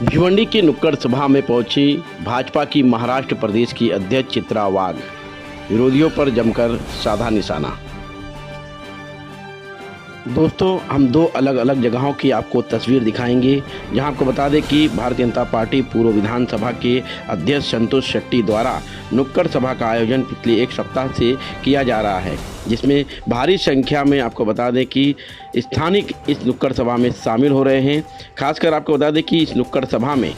भिवंडी की नुक्कड़ सभा में पहुंची भाजपा की महाराष्ट्र प्रदेश की अध्यक्ष चित्रा वाघ, विरोधियों पर जमकर साधा निशाना। दोस्तों, हम दो अलग अलग जगहों की आपको तस्वीर दिखाएंगे, जहां आपको बता दें कि भारतीय जनता पार्टी पूर्व विधानसभा के अध्यक्ष संतोष शेट्टी द्वारा नुक्कड़ सभा का आयोजन पिछले एक सप्ताह से किया जा रहा है, जिसमें भारी संख्या में आपको बता दें कि स्थानिक इस नुक्कड़ सभा में शामिल हो रहे हैं। खासकर आपको बता दें कि इस नुक्कड़ सभा में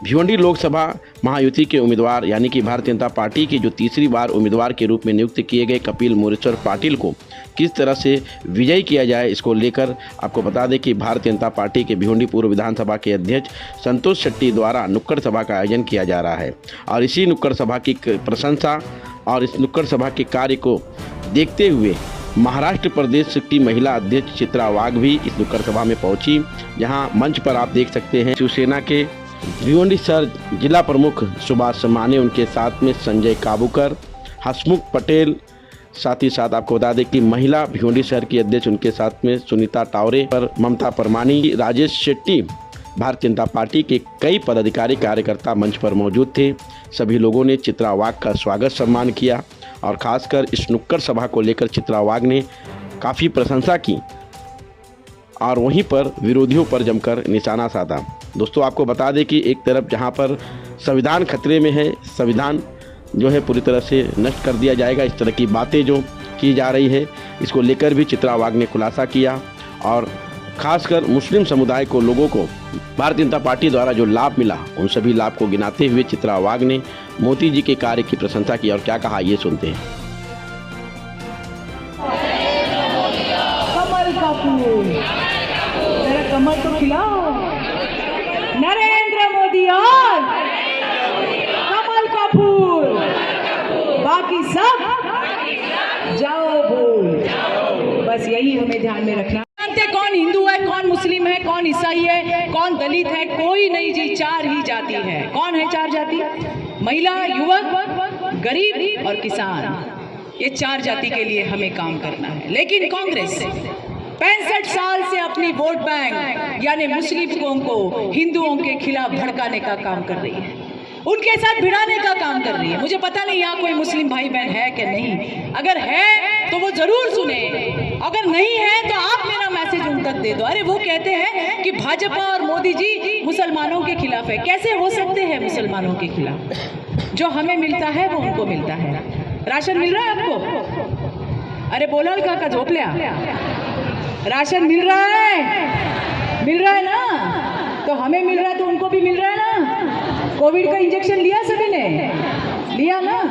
भिवंडी लोकसभा महायुति के उम्मीदवार यानी कि भारतीय जनता पार्टी के जो तीसरी बार उम्मीदवार के रूप में नियुक्त किए गए कपिल मोरेश्वर पाटिल को किस तरह से विजयी किया जाए, इसको लेकर आपको बता दें कि भारतीय जनता पार्टी के भिवंडी पूर्व विधानसभा के अध्यक्ष संतोष शेट्टी द्वारा नुक्कड़ सभा का आयोजन किया जा रहा है। और इसी नुक्कड़ सभा की प्रशंसा और इस नुक्कड़ सभा के कार्य को देखते हुए महाराष्ट्र प्रदेश की महिला अध्यक्ष चित्रा वाघ भी इस नुक्कड़ सभा में पहुंची, जहां मंच पर आप देख सकते हैं शिवसेना के भिवंडी शहर जिला प्रमुख सुभाष माने, उनके साथ में संजय काबूकर, हसमुख पटेल, साथ ही साथ आपको बता दें कि महिला भिवंडी शहर की अध्यक्ष उनके साथ में सुनीता टावरे, पर ममता परमानी, राजेश शेट्टी, भारतीय जनता पार्टी के कई पदाधिकारी कार्यकर्ता मंच पर मौजूद थे। सभी लोगों ने चित्रा वाघ का स्वागत सम्मान किया और खासकर इस नुक्कड़ सभा को लेकर चित्रा वाघ ने काफ़ी प्रशंसा की और वहीं पर विरोधियों पर जमकर निशाना साधा। दोस्तों, आपको बता दें कि एक तरफ जहां पर संविधान खतरे में है, संविधान जो है पूरी तरह से नष्ट कर दिया जाएगा, इस तरह की बातें जो की जा रही है, इसको लेकर भी चित्रा वाघ ने खुलासा किया और खासकर मुस्लिम समुदाय को, लोगों को भारतीय जनता पार्टी द्वारा जो लाभ मिला, उन सभी लाभ को गिनाते हुए चित्रा वाघ ने मोदी जी के कार्य की प्रशंसा की और क्या कहा, ये सुनते हैं। कमल का फूल, जरा कमल तो खिलाओ। नरेंद्र मोदी और कमल का फूल, बाकी सब जाओ भूल। बस यही हमें ध्यान में रखना। कौन हिंदू है, कौन मुस्लिम है, कौन ईसाई है, कौन दलित है, कोई नहीं जी, चार ही जाति है। कौन है चार जाति? महिला, युवक, गरीब और किसान। ये चार जाति के लिए हमें काम करना है। लेकिन कांग्रेस 65 साल से अपनी वोट बैंक यानी मुस्लिमों को हिंदुओं के खिलाफ भड़काने का काम कर रही है, उनके साथ भिड़ाने का काम कर रही है। मुझे पता नहीं यहाँ कोई मुस्लिम भाई बहन है कि नहीं, अगर है तो वो जरूर सुने, अगर नहीं है तो आप मेरा मैसेज उन तक दे दो। अरे वो कहते हैं कि भाजपा और मोदी जी मुसलमानों के खिलाफ है। कैसे हो सकते हैं मुसलमानों के खिलाफ? जो हमें मिलता है वो उनको मिलता है। राशन मिल रहा है आपको? अरे बोलो का झोप लिया, राशन मिल रहा है ना? तो हमें मिल रहा है तो उनको भी मिल रहा है ना? कोविड का इंजेक्शन लिया सभी ने, लिया ना?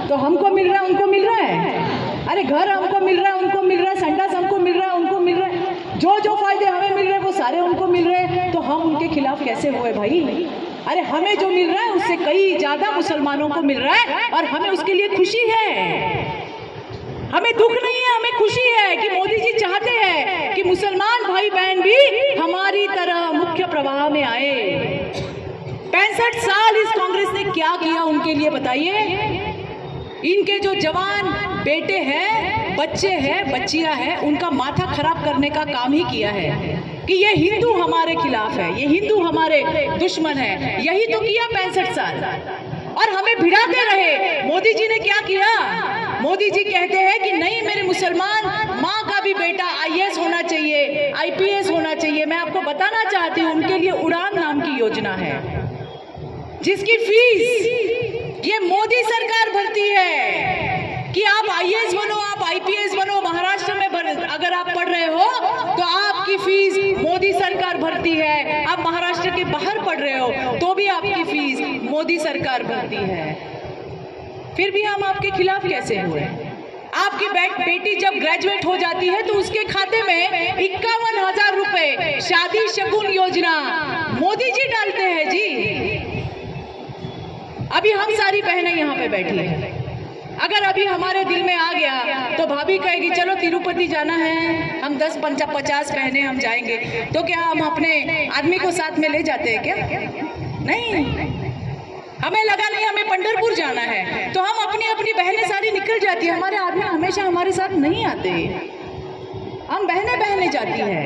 तो हमको मिल रहा है, उनको मिल रहा है। अरे घर हमको मिल रहा है, उनको मिल रहा है। संडास हमको मिल रहा है, उनको मिल रहा है। जो फायदे हमें मिल रहे हैं वो सारे उनको मिल रहे हैं। तो हम उनके खिलाफ कैसे हुए भाई? अरे हमें जो मिल रहा है उससे कई ज्यादा मुसलमानों को मिल रहा है और हमें उसके लिए खुशी है। हमें दुख नहीं है, हमें खुशी है कि मोदी जी चाहते हैं कि मुसलमान भाई बहन भी हमारी तरह मुख्य प्रवाह में आए। 65 साल इस कांग्रेस ने क्या किया उनके लिए बताइए? इनके जो जवान बेटे हैं, बच्चे हैं, बच्चियां हैं, उनका माथा खराब करने का काम ही किया है कि ये हिंदू हमारे खिलाफ है, ये हिंदू हमारे दुश्मन है। यही तो किया 65 साल और हमें भिड़ाते रहे। मोदी जी ने क्या किया? मोदी जी कहते हैं कि नहीं, मेरे मुसलमान माँ का भी बेटा IAS होना चाहिए, IPS होना चाहिए। मैं आपको बताना चाहती हूँ, उनके लिए उड़ान नाम की योजना है, जिसकी फीस ये मोदी सरकार भरती है कि आप IAS बनो, आप IPS बनो। महाराष्ट्र में अगर आप पढ़ रहे हो तो आपकी फीस मोदी सरकार भरती है। आप महाराष्ट्र के बाहर पढ़ रहे हो तो भी आपकी फीस मोदी सरकार भरती है। फिर भी हम आपके खिलाफ कैसे हुए? आपकी बेटी जब ग्रेजुएट हो जाती है तो उसके खाते में 51,000 रुपए शादी शगुन योजना मोदी जी डालते हैं जी। अभी हम सारी बहनें यहाँ पे बैठी हैं, अगर अभी हमारे दिल में आ गया तो भाभी कहेगी चलो तिरुपति जाना है, हम 10-50 बहनें हम जाएंगे। तो क्या हम अपने आदमी को साथ में ले जाते हैं क्या? नहीं, हमें लगा नहीं हमें पंढरपुर जाना है तो हम अपनी बहनें सारी निकल जाती है। हमारे आदमी हमेशा हमारे साथ नहीं आते, हम बहनें जाती है।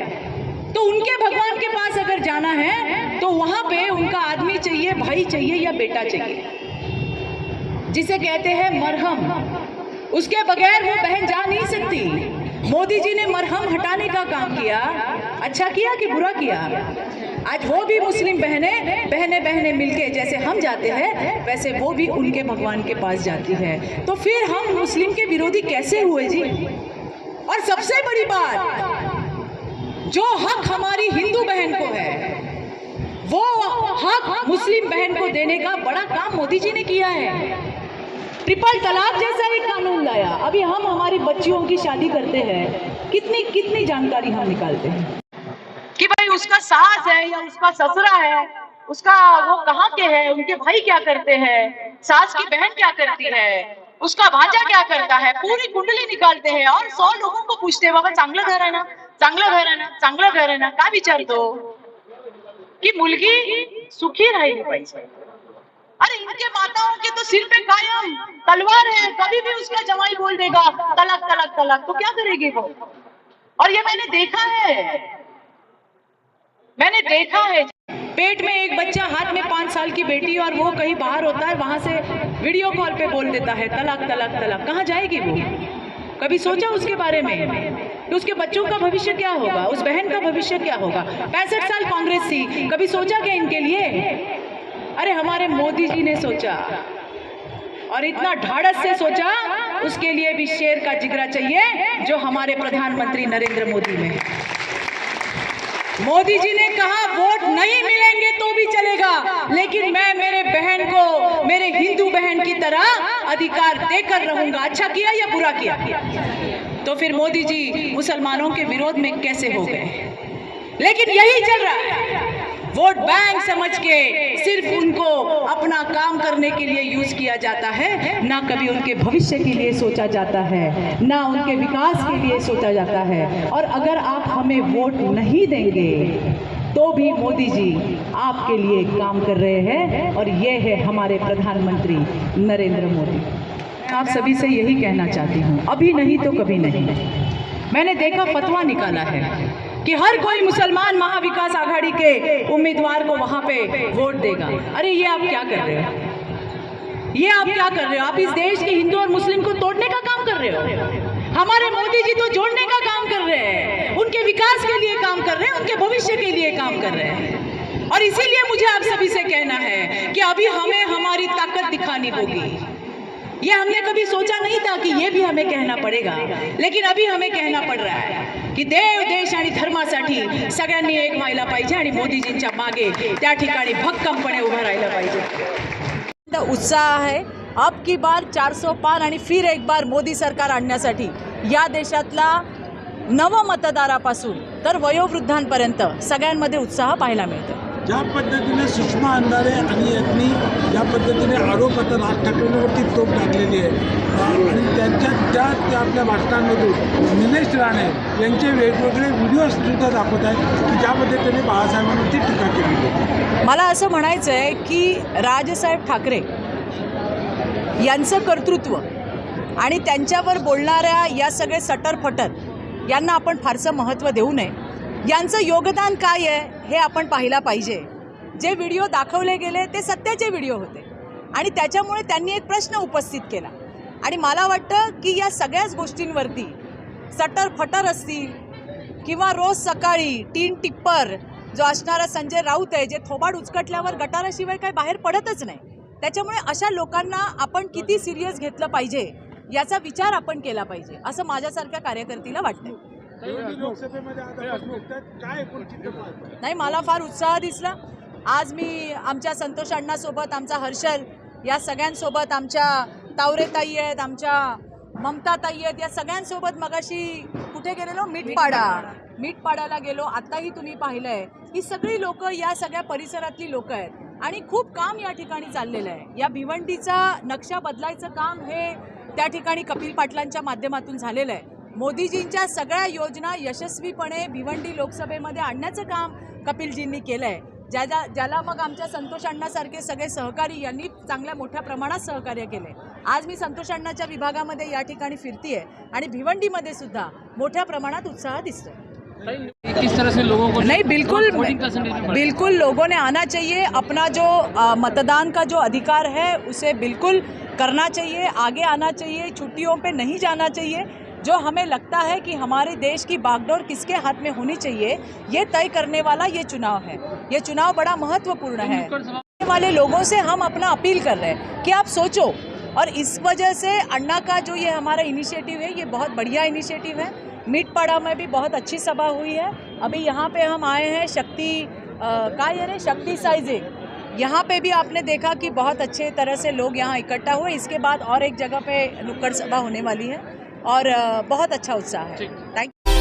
तो उनके भगवान के पास अगर जाना है तो वहां पे भाई चाहिए या बेटा चाहिए, जिसे कहते हैं मरहम। उसके बगैर वो बहन जा नहीं सकती। मोदी जी ने मरहम हटाने का काम किया। अच्छा किया कि बुरा किया? आज वो भी मुस्लिम बहनें मिलके जैसे हम जाते हैं वैसे वो भी उनके भगवान के पास जाती है। तो फिर हम मुस्लिम के विरोधी कैसे हुए जी? और सबसे बड़ी बात, जो हक हमारी हिंदू बहन को है वो हक मुस्लिम बहन को देने का बड़ा काम मोदी जी ने किया है। ट्रिपल तलाक जैसा एक कानून लाया। अभी हम हमारी बच्चियों की शादी करते हैं, कितनी जानकारी हम निकालते हैं कि भाई उसका सास है या उसका ससुरा है, उसका वो कहाँ के है, उनके भाई क्या करते हैं, सास की बहन क्या करती है, उसका भांजा क्या करता है, पूरी कुंडली निकालते हैं और 100 लोगों को पूछते हैं बाबा चांगलं घर आहे ना, चांगलं घर आहे ना, चांगलं घर आहे ना, का विचारतो कि मुलगी सुखी राहिली पाहिजे। अरे इनके माताओं के तो सिर पे कायम तलवार है, कभी भी उसका जमाई बोल देगा तलाक तलाक तलाक, तो क्या करेगी वो? और ये मैंने देखा है। पेट में एक बच्चा, हाथ में 5 साल की बेटी, और वो कहीं बाहर होता है, वहां से वीडियो कॉल पे बोल देता है तलाक तलाक तलाक। कहाँ जाएगी वो? कभी सोचा उसके बारे में कि उसके बच्चों का भविष्य क्या होगा, उस बहन का भविष्य क्या होगा? 65 साल कांग्रेस थी, कभी सोचा क्या इनके लिए? अरे हमारे मोदी जी ने सोचा, और इतना ढाढ़स से सोचा, उसके लिए भी शेर का जिगरा चाहिए जो हमारे प्रधानमंत्री नरेंद्र मोदी में है। मोदी जी ने कहा वोट नहीं मिलेंगे तो भी चलेगा, लेकिन मैं मेरे बहन को मेरे हिंदू बहन की तरह अधिकार देकर रहूंगा। अच्छा किया या बुरा किया? तो फिर मोदी जी मुसलमानों के विरोध में कैसे हो गए? लेकिन यही चल रहा है, वोट बैंक समझ के सिर्फ उनको अपना काम करने के लिए यूज किया जाता है, ना कभी उनके भविष्य के लिए सोचा जाता है, ना उनके विकास के लिए सोचा जाता है। और अगर आप हमें वोट नहीं देंगे तो भी मोदी जी आपके लिए काम कर रहे हैं, और ये है हमारे प्रधानमंत्री नरेंद्र मोदी। मैं आप सभी से यही कहना चाहती हूँ, अभी नहीं तो कभी नहीं। मैंने देखा फतवा निकाला है कि हर कोई मुसलमान महाविकास आघाड़ी के उम्मीदवार को वहां पे वोट देगा। अरे ये आप क्या कर रहे हो? ये आप क्या कर रहे हो? आप इस देश के हिंदू और मुस्लिम को तोड़ने का काम कर रहे हो। हमारे मोदी जी तो जोड़ने का काम कर रहे हैं, उनके विकास के लिए काम कर रहे हैं, उनके भविष्य के लिए काम कर रहे हैं। और इसीलिए मुझे आप सभी से कहना है कि अभी हमें हमारी ताकत दिखानी होगी। ये हमने कभी सोचा नहीं था कि ये भी हमें कहना पड़ेगा, लेकिन अभी हमें कहना पड़ रहा है की देव देश आणि धर्मासाठी सगळ्यांनी एक व्हायला पाहिजे आणि मोदीजींच्या मागे त्या ठिकाणी भक्कमपणे उभं राहिलं पाहिजे। उत्साह है अब की बार 400 पार आणि फिर एक बार मोदी सरकार आणण्यासाठी या देशातला नवमतदारापासून तर वयोवृद्धांपर्यंत सगळ्यांमध्ये उत्साह पाहायला मिळतो। ज्या पद्धतीने सुषमा अंधारे आणि यांनी ज्या पद्धतीने आरोप आता राज ठाकरेंवरती तोप टाकलेली आहे आणि त्या आपल्या भाषणांमधून निलेश राणे यांचे वेगवेगळे व्हिडिओ सुद्धा दाखवत आहेत की ज्या पद्धतीने बाळासाहेबांवरती टीका केली आहे। मला असं म्हणायचं आहे की राजसाहेब ठाकरे यांचं कर्तृत्व आणि त्यांच्यावर बोलणाऱ्या या सगळे सटरफटर यांना आपण फारसं महत्त्व देऊ नये। यांचं योगदान काय आहे हे आपण पाहिला पाहिजे। जे व्हिडिओ दाखवले गेले ते सत्याचे व्हिडिओ होते आणि त्याच्यामुळे त्यांनी एक प्रश्न उपस्थित केला आणि मला वाटतं की या सगळ्याच गोष्टींवरती सटरफटर असतील किंवा रोज सकाळी टीन टिप्पर जो असणारा संजय राऊत आहे, जे थोबाड उचकटल्यावर गटाराशिवाय काय बाहेर पडतच नाही, त्याच्यामुळे अशा लोकांना आपण किती सिरियस घेतलं पाहिजे याचा विचार आपण केला पाहिजे असं माझ्यासारख्या कार्यकर्त्याला वाटतं। नाही, मला फार उत्साह दिसला आज। मी आमच्या संतोष अण्णासोबत, आमचा हर्षल, या सगळ्यांसोबत, आमच्या तावरेताई आहेत, आमच्या ममताताई आहेत, या सगळ्यांसोबत मगाशी कुठे गेलेलो, मीठपाड्याला गेलो। आताही तुम्ही पाहिलंय ही सगळी लोक, या सगळ्या परिसरातली लोक आहेत आणि खूप काम या ठिकाणी चाललेलं आहे। या भिवंडीचा नक्षा बदलायचं काम हे त्या ठिकाणी कपिल पाटलांच्या माध्यमातून झालेलं आहे। मोदीजींच्या सगळ्या योजना यशस्वीपणे भिवंडी लोकसभेमध्ये आणण्याचं काम कपिलजींनी केलं आहे, ज्याला मग आमच्या संतोष अण्णासारखे सगळे सहकारी यांनी चांगल्या मोठ्या प्रमाणात सहकार्य केले। आज मी संतोष अण्णाच्या विभागामध्ये या ठिकाणी फिरतीये आणि भिवंडीमध्ये सुद्धा मोठ्या प्रमाणात उत्साह दिसतोय। किस तरह से लोगों को नहीं, बिल्कुल वोटिंग परसेंटेज में बढ़े? बिल्कुल लोगों ने आना चाहिए, अपना जो मतदान का जो अधिकार है उसे बिल्कुल करना चाहिए, आगे आना चाहिए, छुट्टियों पे नहीं जाना चाहिए। जो हमें लगता है कि हमारे देश की बागडोर किसके हाथ में होनी चाहिए, ये तय करने वाला ये चुनाव है। ये चुनाव बड़ा महत्वपूर्ण है। आने वाले लोगों से हम अपना अपील कर रहे हैं कि आप सोचो, और इस वजह से अन्ना का जो ये हमारा इनिशिएटिव है, ये बहुत बढ़िया इनिशिएटिव है। मीटपाड़ा में भी बहुत अच्छी सभा हुई है। अभी यहाँ पे हम आए हैं शक्ति साइजिंग, यहाँ पे भी आपने देखा कि बहुत अच्छे तरह से लोग यहाँ इकट्ठा हुए। इसके बाद और एक जगह पे नुक्कड़ सभा होने वाली है और बहुत अच्छा उत्साह है। Thank you.